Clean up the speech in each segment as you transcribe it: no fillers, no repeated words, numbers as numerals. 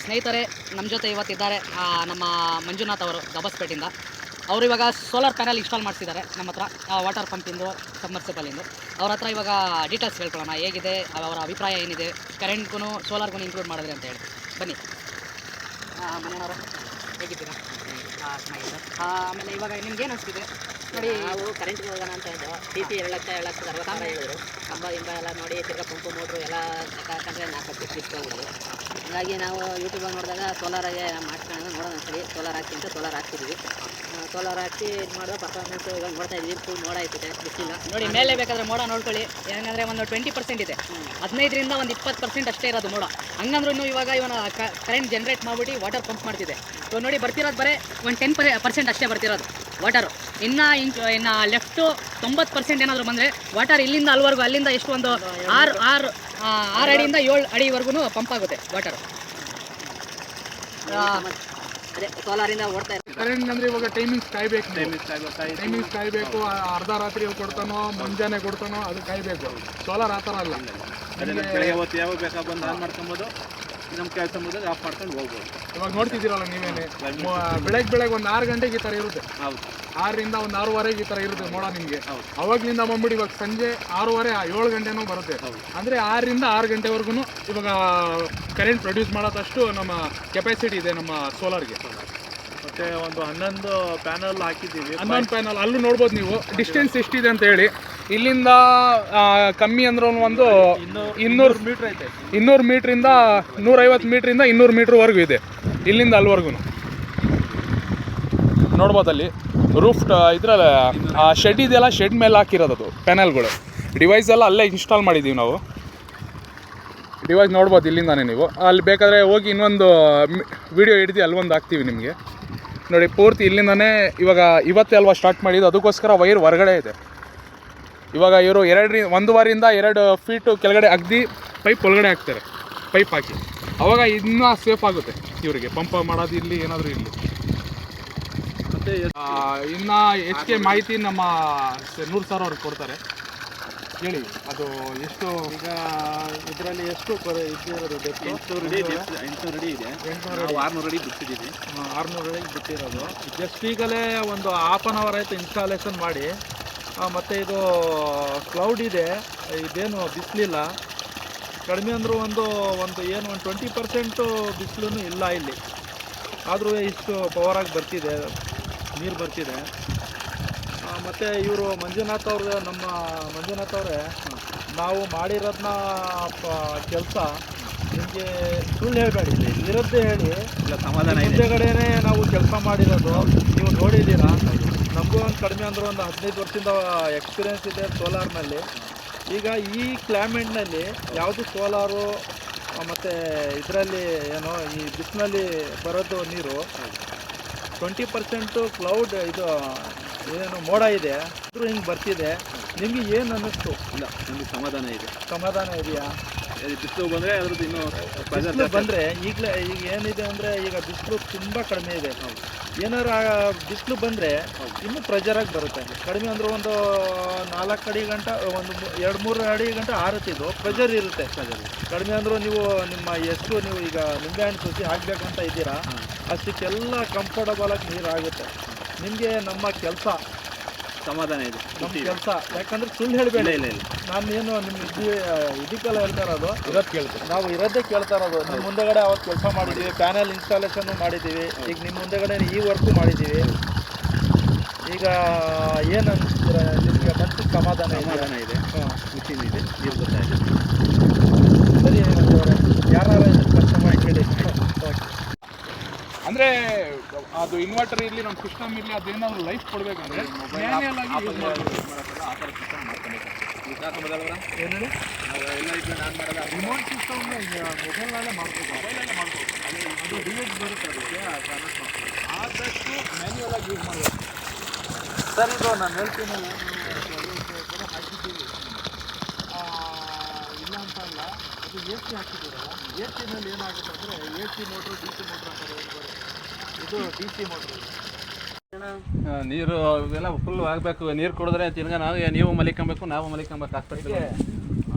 ಸ್ನೇಹಿತರೆ ನಮ್ಮ ಜೊತೆ ಇವತ್ತಿದ್ದಾರೆ ನಮ್ಮ ಮಂಜುನಾಥ್ ಅವರು ದಬಸ್ಪೇಟಿಂದ. ಅವರು ಇವಾಗ ಸೋಲಾರ್ ಪ್ಯಾನಲ್ ಇನ್ಸ್ಟಾಲ್ ಮಾಡಿಸಿದ್ದಾರೆ ನಮ್ಮ ಹತ್ರ, ವಾಟರ್ ಪಂಪಿಂದು ಸಬ್ಮರ್ಸಿಬಲಿಂದು. ಅವ್ರ ಹತ್ರ ಇವಾಗ ಡೀಟೇಲ್ಸ್ ಹೇಳ್ಕೊಳ್ಳೋಣ, ಹೇಗಿದೆ ಅವರ ಅಭಿಪ್ರಾಯ ಏನಿದೆ, ಕರೆಂಟ್ಗೂ ಸೋಲಾರ್ಗೂ ಇನ್ಕ್ಲೂಡ್ ಮಾಡಿದ್ರೆ ಅಂತ ಹೇಳಿ. ಬನ್ನಿ. ಮನೆಯವರು ಹೇಗಿದ್ದೀರಾ? ಚೆನ್ನಾಗಿದೆ. ಆಮೇಲೆ ಇವಾಗ ನಿಮ್ಗೆ ಏನು ಅನಿಸ್ತಿದೆ ನೋಡಿ? ನಾವು ಕರೆಂಟ್ಗೆ ಹೋಗೋಣ ಅಂತ ಇದ್ದೋ, ಟಿ ಸಿ 2,60,000 ಹೇಳಿದ್ರು. ಕಂಬ ಗಿಂಬ ಎಲ್ಲ ನೋಡಿ ತಿರ್ಗಾ ಪಂಪು ಮೋಟ್ರು ಎಲ್ಲ ಹಾಕಂಡ್ರೆ 4 ಲಕ್ಷ ಇಸ್ಕೊಬಿಡ್ರು. ಹಾಗಾಗಿ ನಾವು ಯೂಟ್ಯೂಬಾಗಿ ನೋಡಿದಾಗ ಸೋಲಾರಾಗೆ ಮಾಡ್ಕೊಂಡು ನೋಡೋಣ ಅಂತೇಳಿ ಸೋಲಾರ್ ಹಾಕಿ ಅಂತ ಸೋಲಾರ್ ಹಾಕ್ತಿದ್ವಿ. ಸೋಲಾರ್ ಹಾಕಿ ಇದು ಮಾಡಿದ್ರೆ ಪರ್ಫಾರ್ಮೆನ್ಸ್ ಇವಾಗ ನೋಡ್ತಾ ಇದ್ವಿ, ಫುಲ್ ಮೋಡ ಆಯ್ತಿದೆ, ಬಿಸಿಲ್ಲ. ನೋಡಿ ಮೇಲೆ ಬೇಕಾದ್ರೆ ಮೋಡ ನೋಡ್ಕೊಳ್ಳಿ. ಏನಂದರೆ ಒಂದು 20% ಇದೆ, 15ರಿಂದ ಒಂದು 20% ಅಷ್ಟೇ ಇರೋದು ಮೋಡ. ಹಂಗಂದ್ರೂ ಇವಾಗ ಇವನ ಕರೆಂಟ್ ಜನ್ರೇಟ್ ಮಾಡಿಬಿಟ್ಟು ವಾಟರ್ ಪಂಪ್ ಮಾಡ್ತಿದೆ. ಇವಾಗ ನೋಡಿ ಬರ್ತಿರೋದು ಬರೀ ಒಂದು 10% ಅಷ್ಟೇ ಬರ್ತಿರೋದು ವಾಟರು. ಇನ್ನು ಲೆಫ್ಟು 90% ಏನಾದರೂ ಬಂದರೆ ವಾಟರ್ ಇಲ್ಲಿಂದ ಅಲ್ಲಿವರೆಗೂ, ಅಲ್ಲಿಂದ ಎಷ್ಟು ಒಂದು 6 ಅಡಿಯಿಂದ 7 ಅಡಿವರೆಗೂ ಪಂಪ್ ಆಗುತ್ತೆ ವಾಟರು. ಅದೇ ಸೋಲಾರಿಂದ ಓಡ್ತಾ ಇರ್ತೀವಿ. ಕರೆಂಟ್ ಅಂದರೆ ಇವಾಗ ಟೈಮಿಂಗ್ಸ್ ಕಾಯಬೇಕು. ಅರ್ಧ ರಾತ್ರಿ ಕೊಡ್ತಾನೋ ಮುಂಜಾನೆ ಕೊಡ್ತಾನೋ ಅದು ಕಾಯಬೇಕು. ಸೋಲಾರ್ ಆ ಥರ ಅಲ್ಲ. ಬೆಳಗ್ಗೆ ಹೊತ್ತು ಯಾವಾಗ ಬೇಕಾ ಬಂದು ಆನ್ ಮಾಡ್ಕೊಬೋದು, ನಮ್ಮ ಕೆಲಸ ಮುಗಿದಾಗ ಆಫ್ ಮಾಡ್ಕೊಂಡು ಹೋಗ್ಬೋದು. ಇವಾಗ ನೋಡ್ತಿದ್ದೀರಲ್ಲ ನೀವೇನೆ, ಬೆಳಗ್ಗೆ ಒಂದು 6 ಗಂಟೆಗೆ ಈ ಥರ ಇರುತ್ತೆ. ಹೌದು, 6ರಿಂದ ಒಂದು 6:30 ಈ ಥರ ಇರುತ್ತೆ ಮೋಡ ನಿಮಗೆ. ಅವಾಗ್ಲಿಂದ ಬಂದ್ಬಿಟ್ಟು ಇವಾಗ ಸಂಜೆ 6:30 7 ಗಂಟೆನೂ ಬರುತ್ತೆ. ಅಂದರೆ 6ರಿಂದ 6 ಗಂಟೆವರೆಗೂ ಇವಾಗ ಕರೆಂಟ್ ಪ್ರೊಡ್ಯೂಸ್ ಮಾಡೋದಷ್ಟು ನಮ್ಮ ಕೆಪಾಸಿಟಿ ಇದೆ ನಮ್ಮ ಸೋಲಾರ್ಗೆ. ಮತ್ತೆ ಒಂದು 11 ಪ್ಯಾನಲ್ ಹಾಕಿದ್ದೀವಿ. 11 ಪ್ಯಾನಲ್ ಅಲ್ಲೂ ನೋಡ್ಬೋದು ನೀವು. ಡಿಸ್ಟೆನ್ಸ್ ಎಷ್ಟಿದೆ ಅಂತ ಹೇಳಿ, ಇಲ್ಲಿಂದ ಕಮ್ಮಿ ಅಂದ್ರೆ ಒಂದು 200 ಮೀಟ್ರ್ ಐತೆ. 200 ಮೀಟ್ರಿಂದ 150 ಮೀಟ್ರಿಂದ 200 ಮೀಟ್ರ್ವರೆಗೂ ಇದೆ, ಇಲ್ಲಿಂದ ಅಲ್ಲಿವರೆಗೂ ನೋಡ್ಬೋದು. ಅಲ್ಲಿ ರೂಫ್ ಇದ್ರಲ್ಲಿ ಶೆಡ್ ಇದೆಯಲ್ಲ, ಶೆಡ್ ಮೇಲೆ ಹಾಕಿರೋದು ಅದು ಪ್ಯಾನಲ್ಗಳು. ಡಿವೈಸ್ ಎಲ್ಲ ಅಲ್ಲೇ ಇನ್ಸ್ಟಾಲ್ ಮಾಡಿದ್ದೀವಿ ನಾವು. ಡಿವೈಸ್ ನೋಡ್ಬೋದು ಇಲ್ಲಿಂದಾನೆ ನೀವು. ಅಲ್ಲಿ ಬೇಕಾದರೆ ಹೋಗಿ ಇನ್ನೊಂದು ವಿಡಿಯೋ ಹಿಡಿದು ಅಲ್ಲೊಂದು ಹಾಕ್ತೀವಿ ನಿಮಗೆ ನೋಡಿ. ಪೂರ್ತಿ ಇಲ್ಲಿಂದಾನೇ ಇವಾಗ ಇವತ್ತೇ ಅಲ್ವಾ ಸ್ಟಾರ್ಟ್ ಮಾಡಿದ್ದು, ಅದಕ್ಕೋಸ್ಕರ ವೈರ್ ಹೊರಗಡೆ ಇದೆ. ಇವಾಗ ಇವರು 1 ವಾರಿಂದ 2 ಫೀಟು ಕೆಳಗಡೆ ಅಗ್ದಿ ಪೈಪ್ ಒಳಗಡೆ ಹಾಕ್ತಾರೆ, ಪೈಪ್ ಹಾಕಿ. ಅವಾಗ ಇನ್ನೂ ಸೇಫ್ ಆಗುತ್ತೆ ಇವರಿಗೆ ಪಂಪ್ ಮಾಡೋದು ಇಲ್ಲಿ ಏನಾದರೂ ಇಲ್ಲಿ. ಮತ್ತು ಇನ್ನು ಹೆಚ್ಚಿಗೆ ಮಾಹಿತಿ ನಮ್ಮ ನೂರ್ ಸರ್ ಅವ್ರಿಗೆ ಕೊಡ್ತಾರೆ. ಹೇಳಿ, ಅದು ಎಷ್ಟು ಈಗ ಇದರಲ್ಲಿ ಎಷ್ಟು ಇದ್ದಿರೋದು? 800 ಅಡಿ ಇದೆ. 600 ಅಡಿ ಬಿಟ್ಟಿದ್ದೀವಿ. 600 ಅಡಿಗೆ ಬಿಟ್ಟಿರೋದು. ಜಸ್ಟ್ ಈಗಲೇ ಒಂದು ½ ಅನ್ ಅವರ್ ಆಯಿತು ಇನ್ಸ್ಟಾಲೇಷನ್ ಮಾಡಿ. ಮತ್ತು ಇದು ಕ್ಲೌಡ್ ಇದೆ, ಇದೇನು ಬಿಸಿಲಿಲ್ಲ. ಕಡಿಮೆ ಅಂದರೂ ಒಂದು 20% ಬಿಸಿಲು ಇಲ್ಲ ಇಲ್ಲಿ. ಆದರೂ ಇಷ್ಟು ಪವರಾಗಿ ಬರ್ತಿದೆ, ನೀರು ಬರ್ತಿದೆ. ಮತ್ತು ಇವರು ಮಂಜುನಾಥ್ ಅವ್ರದ್ದು, ನಮ್ಮ ಮಂಜುನಾಥ್ ಅವರೇ, ನಾವು ಮಾಡಿರೋದನ್ನ ಕೆಲಸ ನಿಮಗೆ ಸುಳ್ಳು ಹೇಳಬೇಡಿ, ಇರೋದೇ ಹೇಳಿ. ಇಲ್ಲ, ಸಮಾಧಾನ ಇದೆ. ಮುಂದೆಗಡೆನೇ ನಾವು ಕೆಲಸ ಮಾಡಿರೋದು ನೀವು ನೋಡಿದ್ದೀರಾ. ನಮಗೂ ಒಂದು ಕಡಿಮೆ ಅಂದರೂ ಒಂದು 15 ವರ್ಷದಿಂದ ಎಕ್ಸ್ಪೀರಿಯೆನ್ಸ್ ಇದೆ ಸೋಲಾರ್ನಲ್ಲಿ. ಈಗ ಈ ಕ್ಲೈಮೇಟ್ನಲ್ಲಿ ಯಾವುದು ಸೋಲಾರು ಮತ್ತು ಇದರಲ್ಲಿ ಏನೋ ಈ ಬಿಸಿನಲ್ಲಿ ಬರೋದು ನೀರು 20% ಕ್ಲೌಡ್ ಇದು ಏನು ಮೋಡ ಇದೆ, ಆದರೂ ಹಿಂಗೆ ಬರ್ತಿದೆ. ನಿಮಗೆ ಏನು ಅನ್ನಿಸ್ತು? ಇಲ್ಲ, ನಮಗೆ ಸಮಾಧಾನ ಇದೆ. ಸಮಾಧಾನ ಇದೆಯಾ? ಬಿಸಿಲು ಬಂದರೆ ಅದ್ರದ್ದು ಇನ್ನೂ ಬಿಸಿಲು ಬಂದರೆ ಈಗ ಏನಿದೆ ಅಂದರೆ, ಈಗ ಬಿಸಿಲು ತುಂಬ ಕಡಿಮೆ ಇದೆ. ಏನಾರು ಬಿಸಿಲು ಬಂದರೆ ಇನ್ನೂ ಪ್ರೆಜರಾಗಿ ಬರುತ್ತೆ. ಕಡಿಮೆ ಅಂದರೆ ಒಂದು 4 ಅಡಿ ಗಂಟ, ಒಂದು 2-3 ಅಡಿ ಗಂಟ ಆರುತ್ತಿದ್ದು ಪ್ರೆಜರ್ ಇರುತ್ತೆ. ಕಡಿಮೆ ಅಂದರೂ ನೀವು ಎಷ್ಟು ನೀವು ಈಗ ನಿಂಬೆಹಣ್ಣು ಸಸಿ ಹಾಕಬೇಕಂತ ಇದ್ದೀರಾ, ಅಷ್ಟಕ್ಕೆಲ್ಲ ಕಂಫರ್ಟಬಲಾಗಿ ನೀರು ಆಗುತ್ತೆ. ನಿಮಗೆ ನಮ್ಮ ಕೆಲಸ ಸಮಾಧಾನ ಇದೆ, ನಮ್ಮ ಕೆಲಸ. ಯಾಕಂದರೆ ಸುಳ್ಳು ಹೇಳಬೇಡಿ. ಇಲ್ಲ, ನಾನೇನು ನಿಮ್ಮ ಇದಕ್ಕೆಲ್ಲ ಹೇಳ್ತಾ ಇರೋದು, ನಾವು ಇರೋದೇ ಕೇಳ್ತಾ ಇರೋದು. ನಿಮ್ಮ ಮುಂದೆಗಡೆ ಅವತ್ತು ಕೆಲಸ ಮಾಡಿದ್ದೀವಿ, ಪ್ಯಾನಲ್ ಇನ್ಸ್ಟಾಲೇಷನ್ನು ಮಾಡಿದ್ದೀವಿ. ಈಗ ನಿಮ್ಮ ಮುಂದೆಗಡೆ ಈ ವರ್ಕು ಮಾಡಿದ್ದೀವಿ. ಈಗ ಏನು ಅನಿಸ್ತೀರ ನಿಮಗೆ? ಮನಸ್ಸಿಗೆ ಸಮಾಧಾನ ಇದೆ, ಖುಷಿನೂ ಇದೆ, ನೀರು ಗೊತ್ತಾಯಿದೆ. ಸರಿ, ಯಾರು ಕೆಲಸ ಮಾಡಿ ಕೇಳಿ. ಅಂದರೆ ಅದು ಇನ್ವರ್ಟರ್ ಇರಲಿ, ನಮ್ಮ ಸಿಸ್ಟಮ್ ಇರಲಿ, ಅದೇನಾದ್ರು ಲೈಫ್ ಕೊಡಬೇಕಂದ್ರೆ ಮ್ಯಾನ್ಯಲ್ ಆಗಿ ಯೂಸ್ ಮಾಡಬೇಕು. ಏನು ರಿಮೋಟ್ ಸಿಸ್ಟಮ್ ಮೊಬೈಲ್ನಲ್ಲೇ ಮಾಡ್ಬೋದು, ಅದು ಡಿವೈಸ್ ಬರುತ್ತೆ ಅದಕ್ಕೆ. ಆದಷ್ಟು ಮ್ಯಾನ್ಯಲ್ ಆಗಿ ಯೂಸ್ ಮಾಡಬೇಕು. ಸರ್, ಇದು ನಾನು ಹೇಳ್ತೀನಿ, ಹಾಕಿದ್ದೀವಿ ಇಲ್ಲ ಅಂತ ಇಲ್ಲ. ಅದು AC ಹಾಕಿದ್ದೀರಲ್ಲ, AC-ನಲ್ಲಿ ಏನಾಗುತ್ತೆ ಅಂದರೆ AC ಮೋಟ್ರು, DC ಮೋಟ್ರ್ ಅಂತ ಬರುತ್ತೆ. ಇದು DC ಮೋಟ್ರು. ನೀರು ಇವೆಲ್ಲ ಫುಲ್ ಆಗಬೇಕು. ನೀರು ಕುಡಿದ್ರೆ ತಿರ್ಗಾ ನೀವು ಮಲಿಕೊಬೇಕು, ನಾವು ಮಲಿಕೊಬೇಕು ಹಾಸ್ಪಿಟ್ಲಿಗೆ.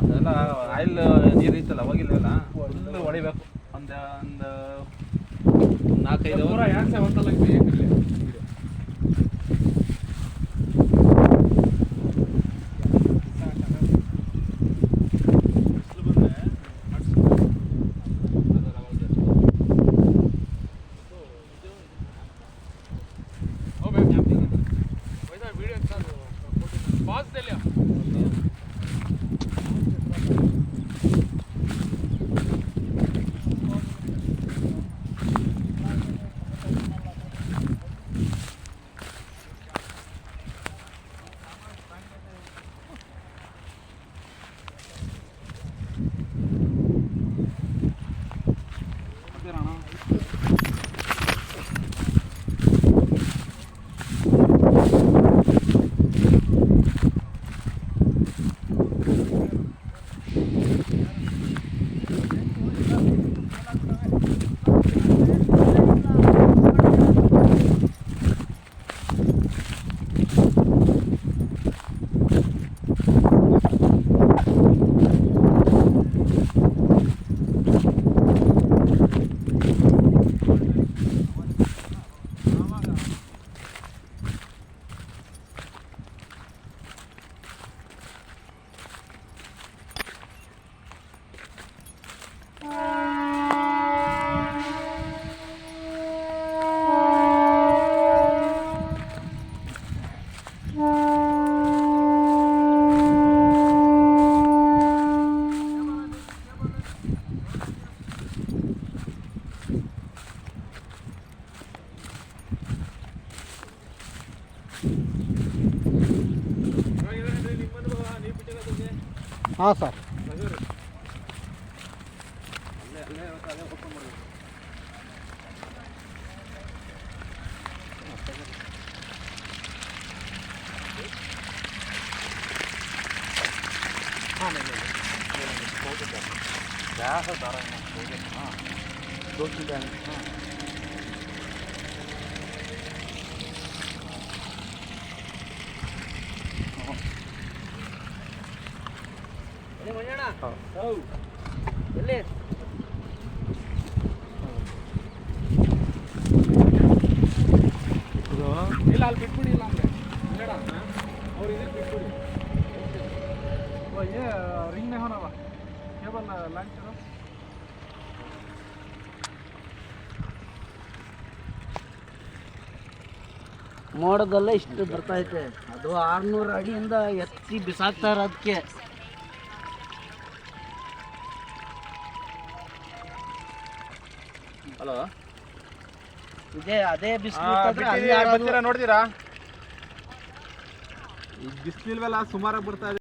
ಅದೆಲ್ಲ ಆಯಿಲ್ ನೀರು ಇತ್ತಲ್ಲ, ಹೋಗಿಲ್ಲವೆಲ್ಲ ಫುಲ್ ಹೊಡಿಬೇಕು. ಒಂದು 4-5 पूरा यहाँ से होता लग ये कर लिया वीडियो पास दे लिया ಹಾಂ ಸರ್ ಎಲ್ಲಿ ಇಲ್ಲ ಅಲ್ಲಿ ಬಿಟ್ಬಿಡಿ ಇಲ್ಲ ಅಂದ್ರೆ ಬೇಡ ಅವ್ರು ಇದಕ್ಕೆ ಬಿಟ್ಬಿಡಿ ये रिंग नहीं होना केबल लॉन्च करो ಮೋಡದಲ್ಲ ಇಷ್ಟು ಬರ್ತೈತೆ ಅದು 600 ಅಡಿಯಿಂದ ಎತ್ತಿ ಬಿಸಾಕ್ತಾರೆ ಅದಕ್ಕೆ ಹಲೋ ಇದೇ ಅದೇ ಬಿಸಿಲು ನೋಡ್ತೀರಾ ಈಗ ಬಿಸಿಲಿಲ್ವಲ್ಲ ಸುಮಾರಾಗಿ ಬರ್ತಾ ಇದೆ